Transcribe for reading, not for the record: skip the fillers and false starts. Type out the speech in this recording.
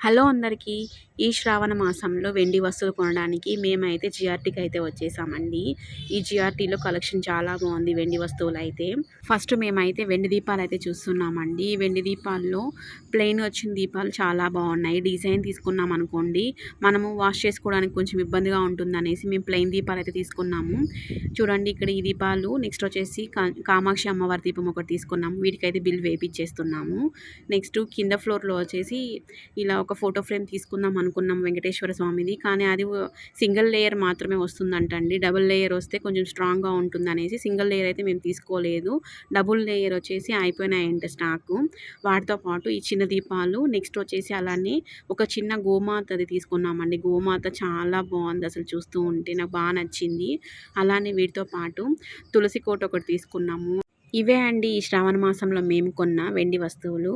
Hello అందరికీ. ఈ శ్రావణ మాసంలో వెండి వస్తువులు కొనడానికి మేమైతే జిఆర్టీకి అయితే వచ్చేసామండి. ఈ జిఆర్టీలో కలెక్షన్ చాలా బాగుంది వెండి వస్తువులైతే. ఫస్ట్ మేమైతే వెండి దీపాలు అయితే చూస్తున్నామండి. ఈ వెండి దీపాల్లో ప్లెయిన్ వచ్చిన దీపాలు చాలా బాగున్నాయి. డిజైన్ తీసుకున్నాం అనుకోండి, మనము వాష్ చేసుకోవడానికి కొంచెం ఇబ్బందిగా ఉంటుందనేసి మేము ప్లెయిన్ దీపాలు అయితే తీసుకున్నాము. చూడండి ఇక్కడ ఈ దీపాలు. నెక్స్ట్ వచ్చేసి కామాక్షి అమ్మవారి దీపం ఒకటి తీసుకున్నాము. వీటికైతే బిల్ వేపించేస్తున్నాము. నెక్స్ట్ కింద ఫ్లోర్లో వచ్చేసి ఇలా ఒక ఫోటో ఫ్రేమ్ తీసుకుందాం అనుకున్నాం వెంకటేశ్వర స్వామిది. కానీ అది సింగిల్ లేయర్ మాత్రమే వస్తుందంటండి. డబుల్ లేయర్ వస్తే కొంచెం స్ట్రాంగ్గా ఉంటుందనేసి సింగిల్ లేయర్ అయితే మేము తీసుకోలేదు. డబుల్ లేయర్ వచ్చేసి అయిపోయినాయంట స్టాకు. వాటితో పాటు ఈ చిన్న దీపాలు, నెక్స్ట్ వచ్చేసి అలానే ఒక చిన్న గోమాతది తీసుకున్నామండి. గోమాత చాలా బాగుంది అసలు చూస్తూ ఉంటే నాకు బాగా నచ్చింది. అలానే వీటితో పాటు తులసి కోట ఒకటి తీసుకున్నాము. ఇవే అండి ఈ శ్రావణ మాసంలో మేము కొన్న వెండి వస్తువులు.